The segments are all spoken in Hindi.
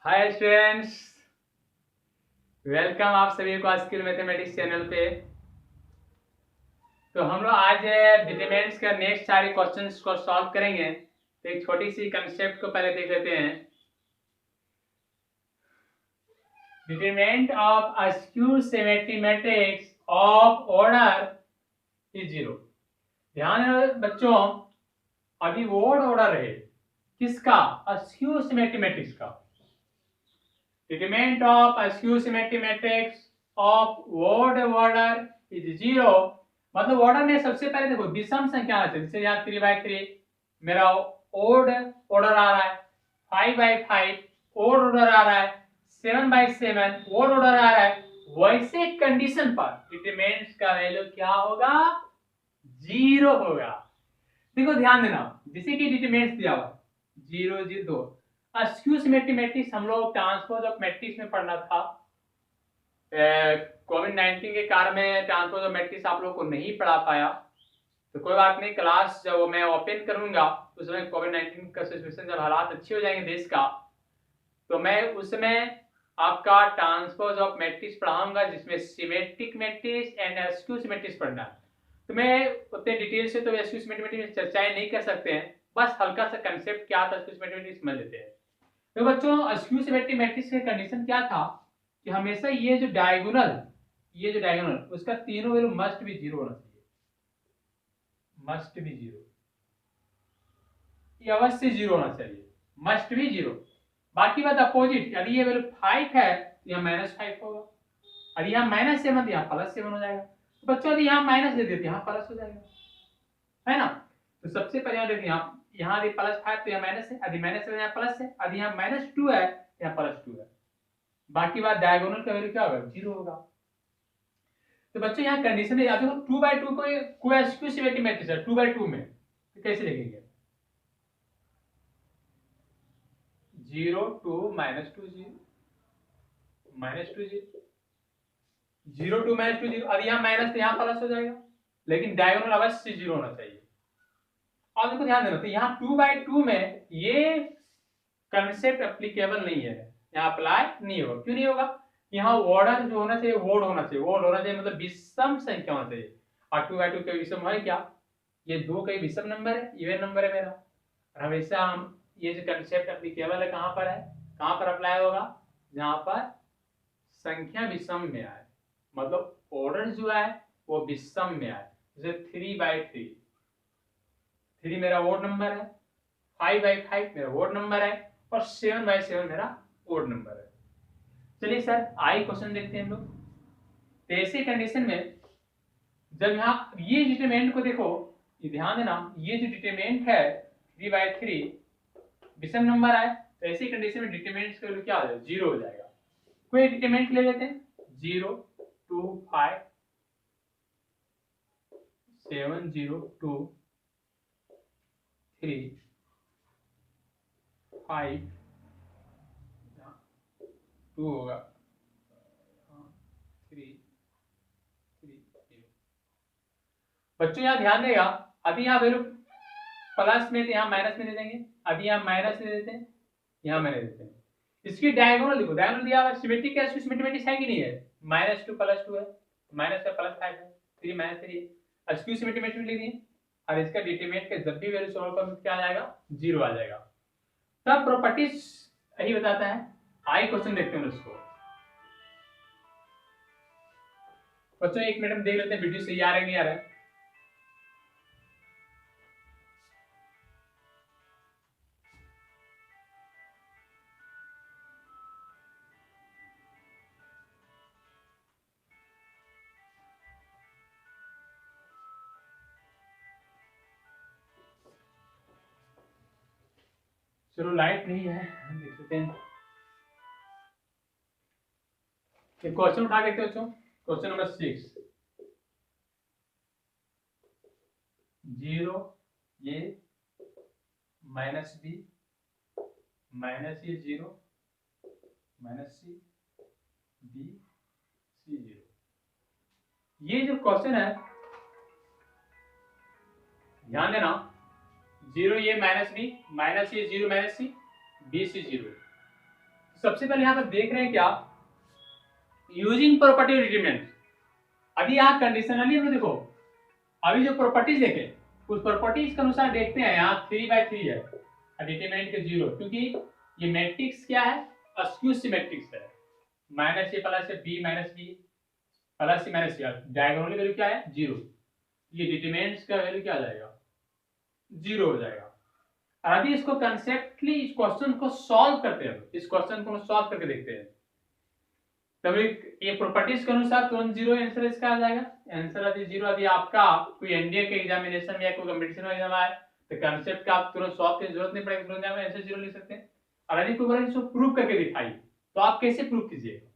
हाय स्टूडेंट्स, वेलकम आप सभी को स्किल मैथमेटिक्स चैनल पे। तो हम लोग आज डिटरमिनेंट्स का नेक्स्ट सारे क्वेश्चंस को सॉल्व करेंगे। तो एक छोटी सी कंसेप्ट को पहले देख लेते हैं। Determinant of a skew symmetric matrix of order is zero. ध्यान है बच्चों, अभी वर्ड ऑर्डर है किसका? स्क्यू सिमेट्रिक मैट्रिक्स का। Determinant of a skew symmetric matrix of odd order is zero। मतलब ऑर्डर में सबसे पहले देखो विषम संख्या आना चाहिए। जैसे यहाँ 3/3 मेरा ओड ऑर्डर आ रहा है, 5/5 ओड ऑर्डर आ रहा है, 7/7 ओड ऑर्डर आ रहा है। वैसे कंडीशन पर डिटरमिनेंट्स का वैल्यू क्या होगा? जीरो होगा। देखो ध्यान देना, जैसे कि डिटरमिनेंट्स दिया हुआ 0 0 स्क्यू सिमेट्रिक मैट्रिक्स हम लोग ट्रांसपोज ऑफ मैट्रिक्स में पढ़ना था। कोविड-19 के कारण में ट्रांसपोज ऑफ मैट्रिक्स आप लोग को नहीं पढ़ा पाया, तो कोई बात नहीं, क्लास जब मैं ओपन करूंगा उस समय कोविड-19 का सिचुएशन जब हालात अच्छे हो जाएंगे देश का, तो मैं उस समय आपका ट्रांसपोज ऑफ मैट्रिक्स पढ़ाऊंगा, जिसमें सिमेट्रिक मैट्रिक्स एंड स्क्यू सिमेट्रिक्स पढ़ना। तो मैं उतने डिटेल से तो स्क्यू सिमेट्रिक मैट्रिक्स चर्चाएं नहीं कर सकते हैं, बस हल्का सा कंसेप्ट क्या था स्क्यू सिमेट्रिक मैट्रिक्स समझ लेते हैं। तो बच्चों स्क्यू सिमेट्रिक मैट्रिक्स का कंडीशन क्या था कि हमेशा ये जो डायगोनल उसका तीनों वैल्यू मस्ट बी जीरो होना चाहिए, मस्ट बी जीरो, ये अवश्य जीरो होना चाहिए, मस्ट बी जीरो। बाकी बात अपोजिट, यदि ये वैल्यू 5 है तो यहाँ -5 होगा, यदि यहाँ -7 तो यहाँ +7 हो जाएगा। तो बच्चों यदि यहाँ माइनस दे देते यहाँ प्लस हो जाएगा, है ना। तो सबसे पहले देखिए यहाँ यदि +5 तो यहाँ माइनस है, यदि -7 यहाँ प्लस है, यदि यहाँ -2 है यहाँ +2 है। बाकी बात डायगोनल का वैल्यू क्या होगा? जीरो होगा। तो बच्चों यहाँ कंडीशन है, देखो 2/2 को स्क्यू सिमेट्रिक मैट्रिक्स है 2/2 में, तो कैसे लिखेंगे? 0 2 -2 0 -2 0 0 2 -2 0। अब यहाँ माइनस तो यहाँ प्लस हो जाएगा, लेकिन डायगोनल अवश्य जीरो होना चाहिए। और देखो ध्यान देना, तो यहाँ 2/2 में ये कंसेप्ट एप्लीकेबल नहीं है, यहाँ अप्लाई नहीं होगा। क्यों नहीं होगा? यहाँ ऑर्डर जो होना चाहिए वोड होना चाहिए, वोड होना चाहिए मतलब विषम संख्या होना चाहिए। और 2/2 के विषम है क्या? ये दो कई विषम नंबर है, इवन नंबर है मेरा। हमेशा हम ये जो कंसेप्ट एप्लीकेबल है कहाँ पर है, कहाँ पर अप्लाई होगा? जहाँ पर संख्या विषम में आए, मतलब ऑर्डर जो है वो विषम में आए। जैसे 3/3, 3 मेरा ओड नंबर है, 5/5 मेरा ओड नंबर है, और 7/7 मेरा ओड नंबर है। चलिए सर आई क्वेश्चन देखते हैं हम लोग। तो ऐसे कंडीशन में जब यहाँ ये डिटरमिनेंट को देखो, ये ध्यान देना, ये जो डिटरमिनेंट है 3/3 विषम नंबर है, तो ऐसी कंडीशन में डिटरमिनेंट का वैल्यू क्या हो जाएगा? जीरो हो जाएगा। कोई डिटरमिनेंट ले लेते हैं, 0 2 5 7 0 2 3 5 2 होगा 3 3 0। बच्चों यहाँ ध्यान देगा, अभी यहाँ वैल्यू प्लस में तो यहाँ माइनस में दे देंगे, अभी यहाँ माइनस में देते हैं, यहाँ माइनस देते हैं। इसकी डायगोनल देखो, डायगोनल दिया हुआ सिमेट्रिक है, सिमेट्रिक है कि नहीं है? -2 +2 है, माइनस का +5 है, 3 -3 है, स्क्यू सिमेट्रिक लिख दिए। और इसका डिटरमिनेंट का जब भी वैल्यू सॉल्व करोगे क्या आ जाएगा? जीरो आ जाएगा। तब प्रॉपर्टीज यही बताता है। आई क्वेश्चन देखते हैं उसको। बच्चों एक मिनट में देख लेते हैं वीडियो सही आ रहा है नहीं आ रहा है। चलो लाइट नहीं है, देख लेते हैं। क्वेश्चन उठा देखते बच्चों, क्वेश्चन नंबर 6। 0 ये -b -a 0 -c b c 0। ये जो क्वेश्चन है ध्यान देना, 0 ये -b -a 0 -c b c 0। सबसे पहले यहाँ पर देख रहे हैं क्या, यूजिंग प्रॉपर्टी डिटरमिनेंट। अभी यहाँ कंडीशनली हम देखो, अभी जो प्रॉपर्टीज देखे उस प्रॉपर्टीज के अनुसार देखते हैं, यहाँ 3/3 है डिटरमिनेंट के 0, क्योंकि ये मैट्रिक्स क्या है, अस्क्यू सिमेट्रिक्स है। Minus a plus A b minus b plus c minus c, diagonally value क्या है 0, ये डिटरमिनेंट्स का वैल्यू क्या आ जाएगा 0 हो जाएगा। और अभी इसको कंसेप्टली इस क्वेश्चन को सॉल्व करते हैं, इस क्वेश्चन को सॉल्व करके देखते हैं। तब ये प्रॉपर्टीज के अनुसार तुरंत 0 आंसर इसका आ जाएगा। आंसर यदि 0 यदि आपका कोई एनडीए के एग्जामिनेशन में या कोई कंपटीशन में एग्जाम आए तो कंसेप्ट का आप तुरंत सॉल्व करने की जरूरत नहीं पड़ेगी, तुरंत आंसर 0 लिख सकते हैं। और यदि कोई बोले इसको प्रूव करके दिखाई, तो आप कैसे प्रूव कीजिएगा,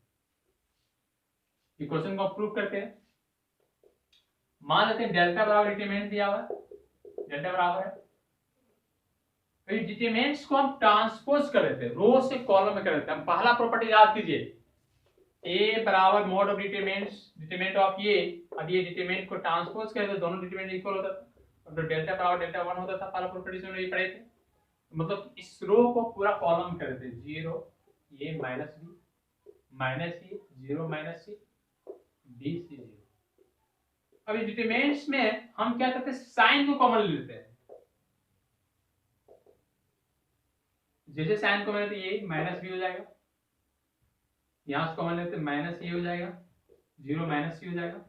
ये क्वेश्चन को प्रूव करते हैं। मान लेते हैं डेल्टा बराबर डिटरमिनेंट दिया हुआ है, डेल्टा बराबर है, तो डिटरमिनेंट्स को हम ट्रांसपोज कर देते हैं, रो से कॉलम में कर देते हैं। हम पहला प्रॉपर्टी याद कीजिए, ए बराबर मॉड ऑफ डिटरमिनेंट ऑफ ये, अब ये डिटरमिनेंट को ट्रांसपोज करें तो दोनों डिटरमिनेंट इक्वल होता था, तो डेल्टा बराबर डेल्टा 1 होता था। पहला प्रॉपर्टी से ये पढ़े थे, मतलब इस रो को पूरा कॉलम कर देते, 0 ये माइनस बी माइनस ये 0 माइनस सी बी सी 0। अभी डिटरमिनेंट्स में हम क्या करते हैं, साइन को कॉमन ले लेते हैं, जैसे साइन कॉमन लेते ये माइनस बी हो जाएगा, यहां से कॉमन लेते माइनस ए हो जाएगा, 0 माइनस सी हो जाएगा।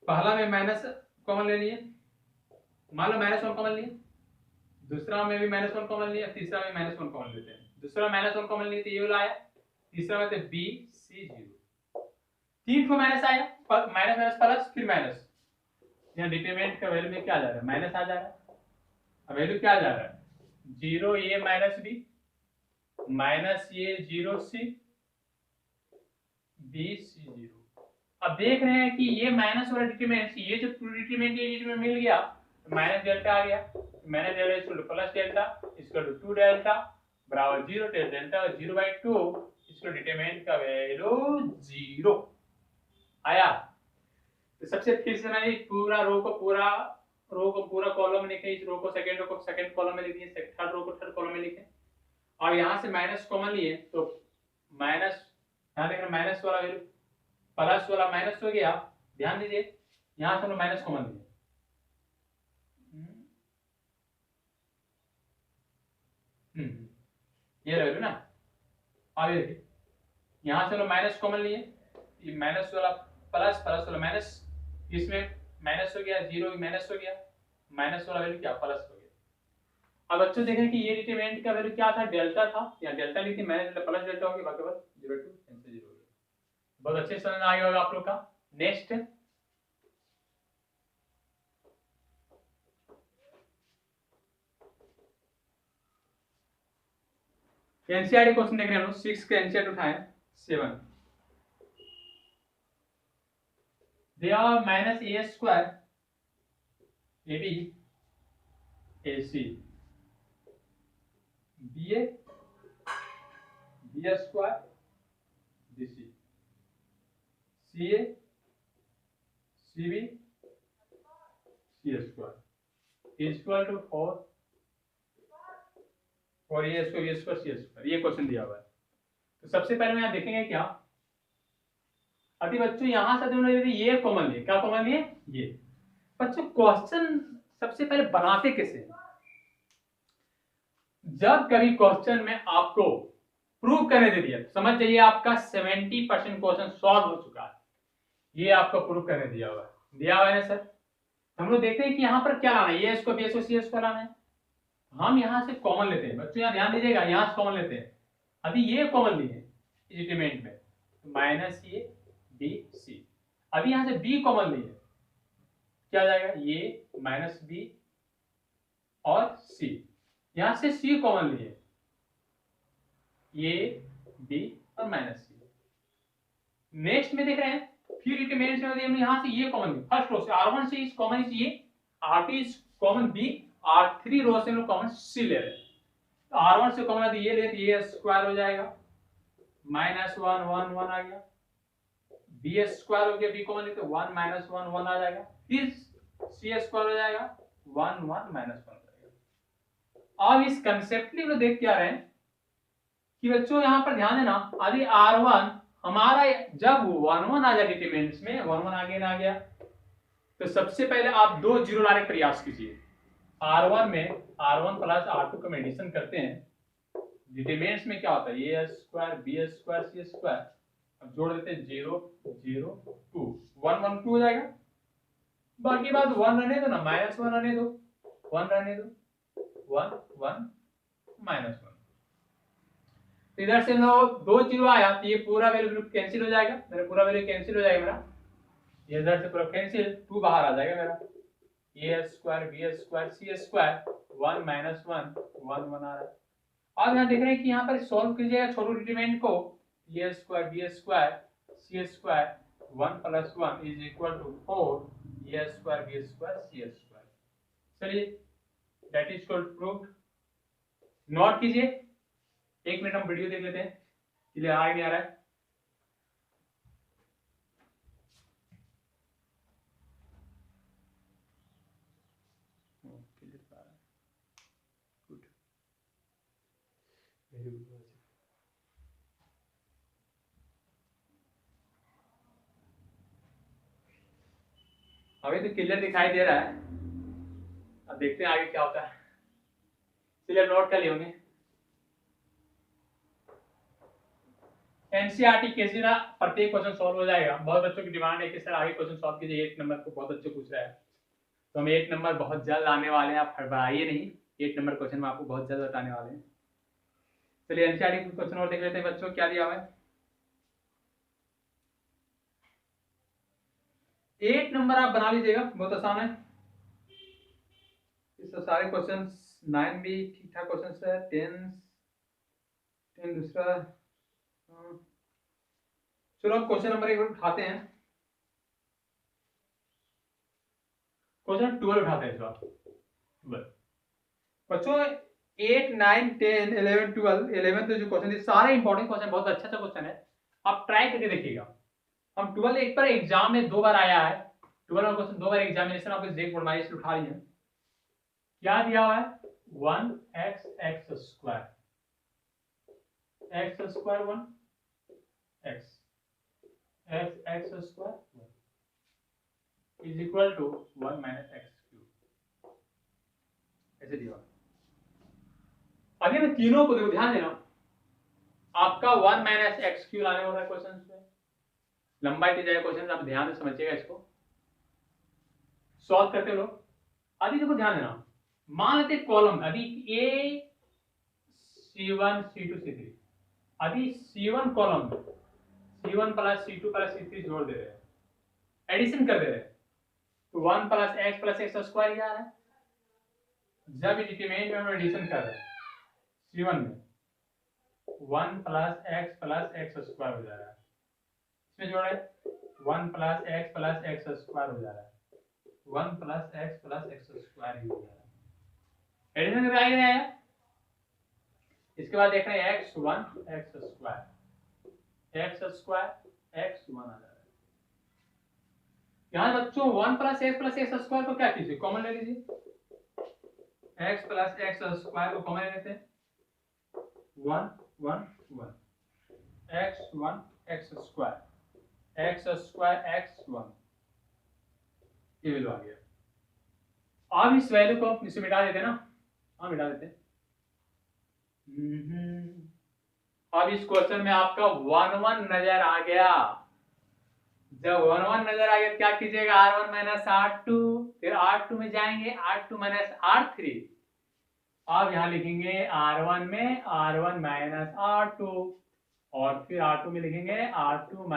पहला में माइनस कॉमन ले लिए, मान लो -1 कॉमन लिए, दूसरा में भी -1 कॉमन लिया, तीसरा में -1 कॉमन लेते हैं, दूसरा -1 कॉमन लिए तो ये वाला आया, तीसरा में तो बी सी 0, 3 को माइनस आया, माइनस माइनस प्लस फिर माइनस, यहाँ डिटरमिनेंट का वैल्यू में क्या आ जा रहा है, माइनस आ जा रहा है। अब वैल्यू क्या आ जा रहा है, 0 ए माइनस बी माइनस ये 0 सी बी सी 0। अब देख रहे हैं कि ये माइनस वाला डिटरमिनेंट, ये जो डिटरमिनेंट ये डिटरमिनेंट मिल गया, माइनस डेल्टा आ गया, minus delta equal to plus delta equal to 2 delta बराबर 0, डेल्टा 0/2 इसको डिटरमिनेंट का वैल्यू 0 आया। तो सबसे फिर से मैंने पूरा रो को पूरा कॉलम में लिखे, इस रो को सेकंड कॉलम में लिखिए, थर्ड रो को थर्ड कॉलम में लिखे, और यहां से माइनस कॉमन लिए तो माइनस, यहां देख रहे माइनस वाला वैल्यू प्लस वाला माइनस हो गया, ध्यान दीजिए यहां से हम माइनस कॉमन लिए, ये वैल्यू ना, आगे देखिए यहां से हम माइनस कॉमन लिए, ये माइनस वाला प्लस वाला माइनस, इसमें माइनस हो गया, 0 माइनस हो गया, माइनस वाला वैल्यू क्या प्लस हो गया। अब बच्चों देखें कि ये डिटरमिनेंट का वैल्यू क्या था, डेल्टा था, या डेल्टा लिखी माइनस डेल्टा प्लस डेल्टा हो गया, बाकी बस 0 टू आंसर 0 हो गया। बहुत अच्छे से समझ में आ गया होगा आप लोग का। नेक्स्ट एनसीईआरटी क्वेश्चन देख रहे हैं हम लोग, 6 के एनसीईआरटी उठाए 7, दे आर minus a square a b a c b a b square b c c a c b c square equal to 4 और ये स्क्वायर सी स्क्वायर, ये क्वेश्चन दिया हुआ है। तो सबसे पहले हम यहाँ देखेंगे क्या, अभी बच्चों यहां से उन्होंने ये कॉमन लिए, क्या कॉमन लिए ये। बच्चों क्वेश्चन सबसे पहले बनाते कैसे, जब कभी क्वेश्चन में आपको प्रूव करने दे दिया, समझ जाइए आपका 70% क्वेश्चन सॉल्व हो चुका है, ये आपको प्रूव करने दिया हुआ है, दिया हुआ है ना सर। हम लोग देखते हैं कि यहाँ पर क्या लाना है, ये इसको बी इसको सी इसको लाना है, हम यहाँ से कॉमन लेते हैं। बच्चों यहाँ ध्यान दीजिएगा, यहाँ से कॉमन लेते हैं, अभी ये कॉमन लिए डिटरमिनेंट में, माइनस ये बी सी, अभी यहाँ से बी कॉमन लिए, क्या आ जाएगा ये माइनस बी और सी, यहां से सी कॉमन लिए, ये बी और माइनस सी। नेक्स्ट में देख रहे हैं फिर डिटरमिनेंट में हम यहां से ये कॉमन लिए, फर्स्ट रो से R1 से इस कॉमन इज ये, R2 is common B, R3 रो से हम लोग कॉमन सी ले रहे हैं, तो R1 से कॉमन ये ले तो ये स्क्वायर हो जाएगा, -1 1 1 आ गया, बी स्क्वायर हो गया, बी कॉमन लेते 1 -1 1 आ जाएगा, फिर सी स्क्वायर हो जाएगा 1 1 -1 हो जाएगा। अब इस कंसेप्टली हम देख क्या रहे हैं, कि बच्चों यहाँ पर ध्यान देना, यदि R1 हमारा जब 1 1 आ जाए डिटरमिनेंट्स में, 1 1 आगे ना आ गया, तो सबसे पहले आप 2 जीरो लाने का प्रयास कीजिए। R1 में R1 प्लस R2 का एडिशन करते हैं, डिटरमिनेंट्स में क्या होता है, ए square B square c square, अब जोड़ देते हैं 0 0 2, 1 1 2 हो जाएगा। बाकी बात 1 रहने दो ना, -1 रहने दो, 1 रहने दो, 1 1 -1। तो इधर से लो 2 जीरो आया तो ये पूरा वैल्यू कैंसिल हो जाएगा, मेरा पूरा वैल्यू कैंसिल हो जाएगा मेरा, ये इधर से पूरा कैंसिल, 2 बाहर आ जाएगा मेरा, ए square B square c square, 1 -1 1 1 आ रहा है। अब यहाँ देख रहे हैं कि यहाँ पर सॉल्व कीजिएगा छोटे डिटरमिनेंट को, ए square B square c square 1 + 1 = 4, ए square B square c square. चलिए that is called proved. Note कीजिए, 1 मिनट हम वीडियो देख लेते हैं, क्लियर आ नहीं आ रहा है। अभी तो क्लियर दिखाई दे रहा है, अब देखते हैं आगे क्या होता है। चलिए नोट कर लिए होंगे। एनसीईआरटी केसी ना प्रत्येक क्वेश्चन सॉल्व हो जाएगा। बहुत बच्चों की डिमांड है कि सर आगे क्वेश्चन सॉल्व कीजिए, 8 नंबर को बहुत अच्छे पूछ रहा है, तो हम 8 नंबर बहुत जल्द आने वाले हैं, आप हड़बड़ाइए नहीं, 8 नंबर क्वेश्चन में आपको बहुत जल्द बताने वाले हैं। चलिए एनसीईआरटी क्वेश्चन और देख लेते हैं बच्चों, क्या दिया हुआ है। 8 नंबर आप बना लीजिएगा, बहुत आसान है। इससे सारे क्वेश्चन 9 भी ठीक ठाक क्वेश्चन है, 10 दूसरा। चलो अब क्वेश्चन नंबर 1 उठाते हैं, क्वेश्चन 12 उठाते हैं। चलो बच्चों 8 9 10 11 12 11 तो जो क्वेश्चन है सारे इंपॉर्टेंट क्वेश्चन, बहुत अच्छा क्वेश्चन है, आप ट्राई करके देखिएगा। हम 12 एक बार एग्जाम में 2 बार आया है, 12 क्वेश्चन 2 बार एग्जामिनेशन आपको जेक बोर्ड में उठा लिया। क्या दिया हुआ है, 1x x square, x square 1 x x x square is equal to 1 - x cube, ऐसे दिया। अभी मैं तीनों को देखो, ध्यान देना, आपका 1 - x क्यूब आने वाला है क्वेश्चन में, लंबाई की जाए क्वेश्चन, आप ध्यान से समझिएगा इसको सॉल्व करते लोग। अभी देखो ध्यान देना, मान लेते कॉलम अभी ए C1 C2 C3, अभी C1 कॉलम में C1 + C2 + C3 जोड़ दे रहे हैं, एडिशन कर दे रहे हैं, तो 1 + x + x स्क्वायर ही आ रहा है। जब डिटरमिनेंट में हम एडिशन कर रहे हैं C1 में 1 + x + x स्क्वायर हो जा रहा है, इसमें जोड़े 1 + x + x स्क्वायर हो जा रहा है, 1 + x + x स्क्वायर ही हो जा रहा है, एडिशन करके आगे आया। इसके बाद देख रहे हैं x1 x स्क्वायर x1 आ जा रहा है। यहाँ बच्चों 1 + x + x स्क्वायर को क्या कीजिए, कॉमन ले लीजिए, x + x स्क्वायर को कॉमन ले लेते हैं, 1 1 1 x1 x स्क्वायर x1, ये वैल्यू आ गया। अब इस वैल्यू को इसे मिटा देते हैं ना, हाँ मिटा देते हैं। अब इस क्वेश्चन में आपका 1 1 नजर आ गया, जब 1 1 नजर आ गया क्या कीजिएगा, R1 - R2, फिर R2 में जाएंगे, R2 - R3, अब यहां लिखेंगे R1 में R1 - R2, और फिर R2 में लिखेंगे R2 -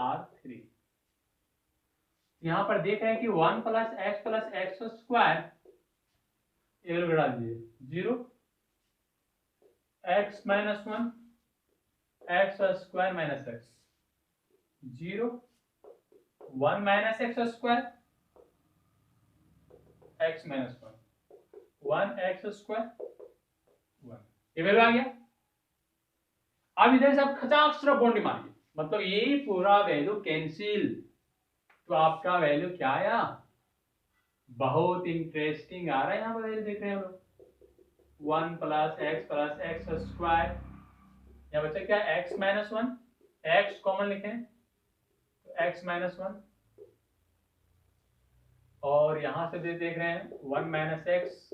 R3। यहां पर देख रहे हैं कि 1 + x + x स्क्वायर, ये वैल्यू बढ़ा दीजिए 0 x - 1 x square - x 0 1 - x square x - 1 x square 1, ये वैल्यू आ गया। अब इधर से आप खचाक से बॉन्ड मारिए, मतलब ये पूरा वैल्यू कैंसिल, तो आपका वैल्यू क्या आया, बहुत इंटरेस्टिंग आ रहा है यहाँ पर वैल्यू देख रहे हैं हम लोग, 1 + x + x स्क्वायर यहाँ बच्चा क्या x minus one, x common लिखें तो x माइनस वन, और यहां से देख रहे हैं वन माइनस एक्स,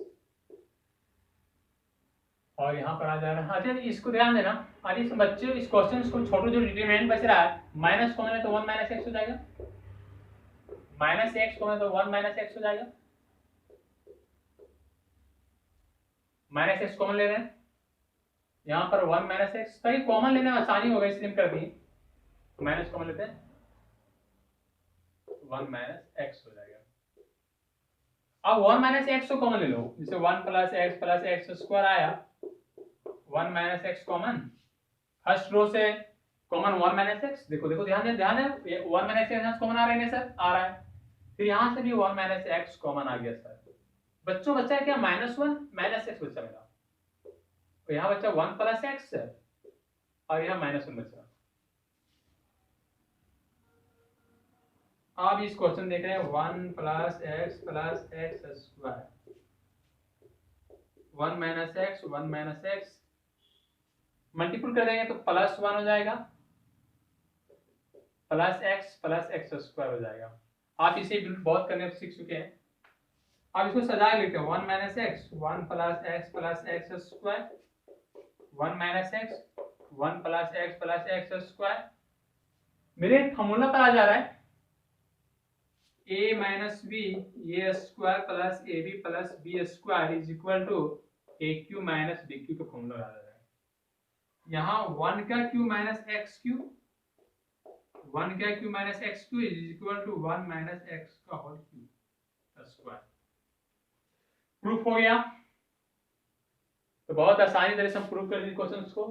और यहाँ पर आ जा रहा है। अच्छा इसको ध्यान देना, अरे इस बच्चे इस क्वेश्चन को छोटू जो डिटरमिनेंट बच रहा है माइनस कॉमन है तो वन माइनस एक्स हो जाएगा, माइनस एक्स कॉमन है तो वन माइनस एक्स हो जाएगा, माइनस एक्स कॉमन ले रहे हैं यहाँ पर वन माइनस एक्स, तो ये कॉमन लेने में आसानी होगा इसलिए हम कर दिए, माइनस कॉमन लेते हैं वन माइनस एक्स हो जाएगा। अब वन माइनस एक्स को कॉमन ले लो, जैसे वन प्लस एक्स स्क्वायर आया, one minus x common, first row से कॉमन वन माइनस एक्स, देखो देखो ध्यान है वन माइनस एक्स कॉमन आ रहे हैं सर, आ रहा है, फिर यहाँ से भी वन माइनस एक्स कॉमन आ गया सर। बच्चों बच्चा है क्या माइनस वन माइनस एक्स बच्चा मेरा, तो यहाँ बच्चा वन प्लस एक्स और यहाँ माइनस वन बच्चा। आप इस क्वेश्चन देख रहे हैं one plus x square, one minus x multiple कर देंगे तो प्लस वन हो जाएगा, प्लस एक्स स्क्वायर हो जाएगा। आप इसे बहुत करने सीख चुके हैं। अब इसको सजा लेते हैं one minus X, one plus x square, one minus X, one plus x square. मेरे फॉर्मूला पर आ जा रहा है a minus B A square plus A B plus B square is equal to A cube minus B cube का फॉर्मूला आ जा रहा है। यहाँ वन का cube minus x cube, one का cube minus x cube is equal to one minus X का होल क्यू स्क्वायर। प्रूफ हो गया, तो बहुत आसानी तरह से हम प्रूफ कर दिए क्वेश्चन को।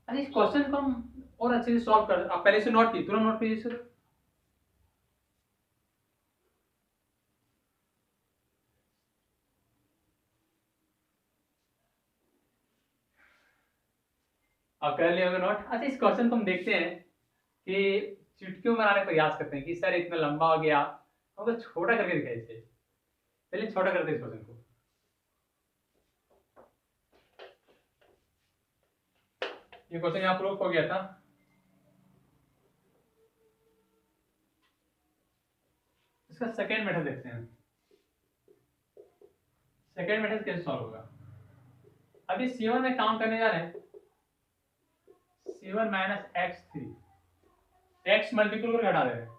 अरे इस क्वेश्चन को हम और अच्छे से सॉल्व कर, आप पहले से नोट कीजिए, तुरंत नोट कीजिए सर। आप कर लिए होंगे नोट। अच्छा इस क्वेश्चन को हम देखते हैं कि चुटकियों में बनाने का प्रयास करते हैं कि सर इतना लंबा हो गया, हम तो छोटा करके दिखाए इसे, पहले छोटा करते हैं इस क्वेश्चन को। ये क्वेश्चन यहाँ प्रूफ हो गया था। इसका सेकेंड मेथड देखते हैं, सेकेंड मेथड कैसे सॉल्व होगा। अभी C1 में काम करने जा रहे हैं, C1 minus x three, x multiple कर घटा दे रहे हैं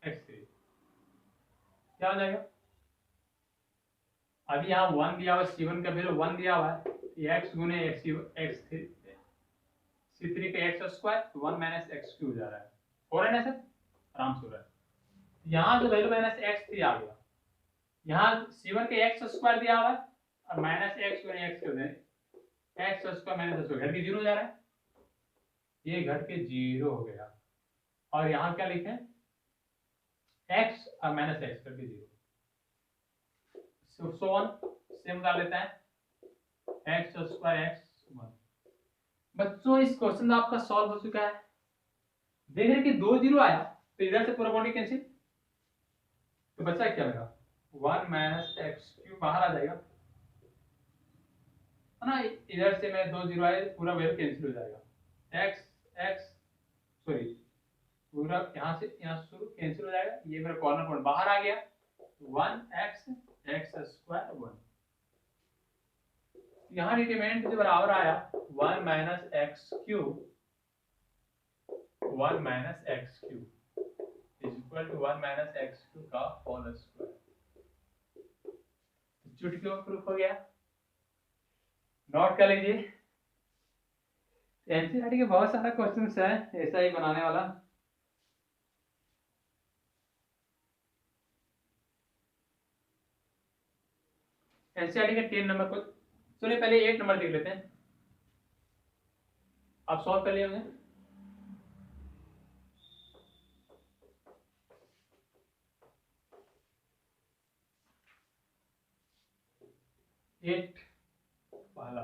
एक्स थ्री, क्या हो जाएगा। अभी यहाँ वन दिया हुआ, C1 का वैल्यू वन दिया हुआ है, एक्स गुने एक्स थ्री सी थ्री का x square one minus x Q जा रहा है, हो रहा है ना सर, आराम से हो रहा है। यहाँ जो वैल्यू माइनस एक्स थ्री आ गया, यहाँ C1 के एक्स स्क्वायर दिया हुआ है और माइनस एक्स गुने x Q x square minus square घट के जीरो जा रहा है, ये घट के जीरो हो गया, और यहाँ क्या लिखे एक्स और माइनस एक्स करके जीरो, सो वन सेम डाल लेता है एक्स स्क्वायर एक्स वन। बच्चों इस क्वेश्चन का आपका सॉल्व हो चुका है, देख रहे हैं कि दो जीरो आया तो इधर से पूरा बॉडी कैंसिल, तो बच्चा क्या लगा वन माइनस एक्स क्यू बाहर आ जाएगा है ना, इधर से मैं दो जीरो आए पूरा वैल्यू कैंसिल हो जाएगा, एक्स एक्स सॉरी पूरा यहाँ से यहाँ शुरू कैंसिल हो जाएगा, ये मेरा कॉर्नर पॉइंट बाहर आ गया, one x x square one, यहाँ डिटरमिनेंट जो बराबर आया one minus x cube, one minus x cube is equal to one minus x cube का होल स्क्वायर। चुटकियों प्रूफ हो गया, नोट कर लीजिए। एनसीईआरटी के बहुत सारा क्वेश्चंस है ऐसा ही बनाने वाला। एनसीईआरटी के 10 नंबर को चलिए पहले 1 नंबर देख लेते हैं, आप सॉल्व कर लिए होंगे। एट पहला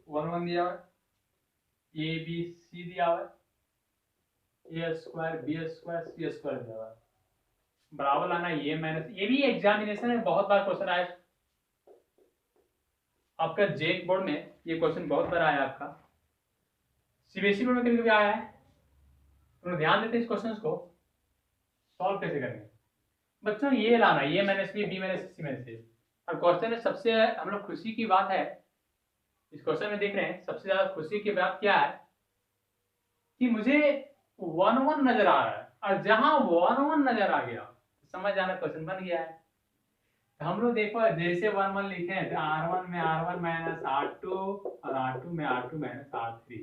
वन वन दिया हुआ है, ए बी सी दिया हुआ है, ए square B square c square दिया हुआ है, बराबर लाना ये माइनस, ये भी एग्जामिनेशन में बहुत बार क्वेश्चन आया, आपका जेक बोर्ड में ये क्वेश्चन बहुत बार आया, आपका सीबीएसई बोर्ड में कभी कभी आया है, तो ध्यान देते इस क्वेश्चन को सॉल्व कैसे करेंगे। बच्चों ये लाना ये माइनस बी माइनस सी माइनस ए, और क्वेश्चन में सबसे हम लोग खुशी की बात है इस क्वेश्चन में देख रहे हैं, सबसे ज्यादा खुशी की बात क्या है कि मुझे 1 1 नजर आ रहा है, और जहां 1 1 नजर आ गया समझ जाना क्वेश्चन बन गया है। तो हम लोग देखो जैसे 1 1 लिखे हैं तो R1 में R1 माइनस R2 और R2 में R2 माइनस R3,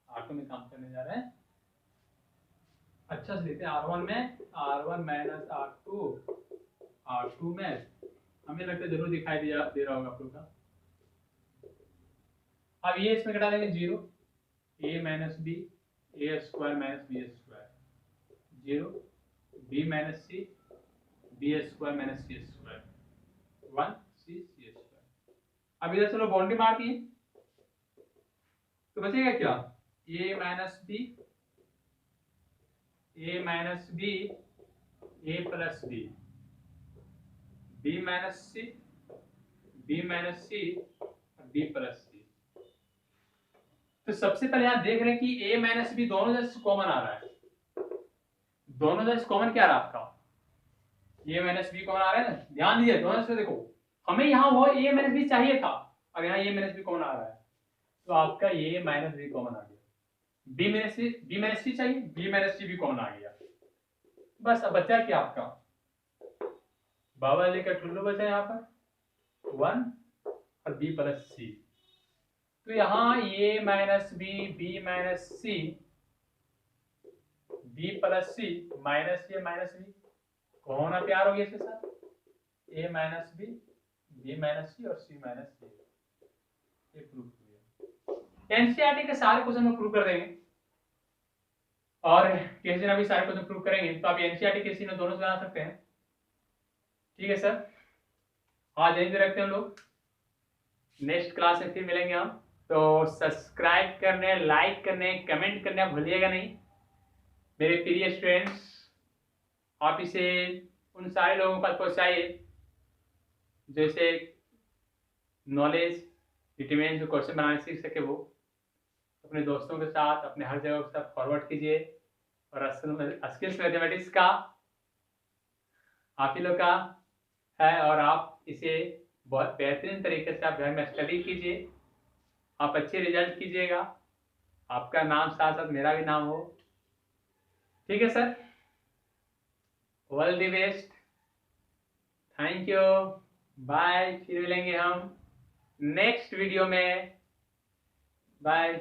R2 में काम करने जा रहे हैं। अच्छा से लेते हैं R1 में R1 माइनस R2, R2 में हमें लगता है जरूर दिखाई दे रहा होगा आप लोग का। अब ये इसमें घटा देंगे 0, a minus B A square minus b square, 0 b minus C b square minus c square, 1 c c square. अब इधर चलो बाउंड्री मार दिए तो बचेगा क्या, a minus B A minus B A plus B, B minus C B minus C B plus C. तो सबसे पहले यहां देख रहे हैं कि a माइनस बी दोनों जैसे कॉमन आ रहा है, दोनों जैसे कॉमन क्या आ रहा है आपका, a माइनस बी कॉमन आ रहा है ना, ध्यान दीजिए दोनों से। देखो हमें यहाँ वो a माइनस बी चाहिए था और यहाँ a माइनस बी कॉमन आ रहा है, तो आपका a माइनस बी कॉमन आ गया, b माइनस सी चाहिए, b माइनस सी भी कॉमन आ गया। बस अब बचा क्या आपका, बाबा लेकर ठुल्लू बचा यहाँ पर 1 और b प्लस सी। तो यहाँ a minus b minus C B plus c minus a minus b कौन प्यार हो गया इसके साथ, a minus b minus c और c माइनस सी, ये प्रूफ हो गया। एनसीईआरटी के सारे क्वेश्चन में प्रूफ कर देंगे और किसी दिन अभी सारे क्वेश्चन प्रूफ करेंगे, तो आप एनसीईआरटी किसी ने दोनों से बना सकते हैं। ठीक है सर, आज यहीं पे रखते हैं हम लोग, नेक्स्ट क्लास में फिर मिलेंगे हम। तो सब्सक्राइब करने, लाइक करने, कमेंट करने भूलिएगा नहीं मेरे प्रिय स्टूडेंट्स। आप इसे उन सारे लोगों के पास पहुंचाइए जैसे नॉलेज डिटरमिनेंट जो क्वेश्चन बनाने सीख सके, वो अपने दोस्तों के साथ अपने हर जगह के साथ फॉरवर्ड कीजिए। और स्किल्स मैथमेटिक्स का आप ही लोग का है और आप इसे बहुत बेहतरीन तरीके से आप घर में स्टडी कीजिए, आप अच्छे रिजल्ट कीजिएगा, आपका नाम साथ साथ मेरा भी नाम हो। ठीक है sir, all the best, thank you, bye, फिर मिलेंगे हम नेक्स्ट वीडियो में, बाय।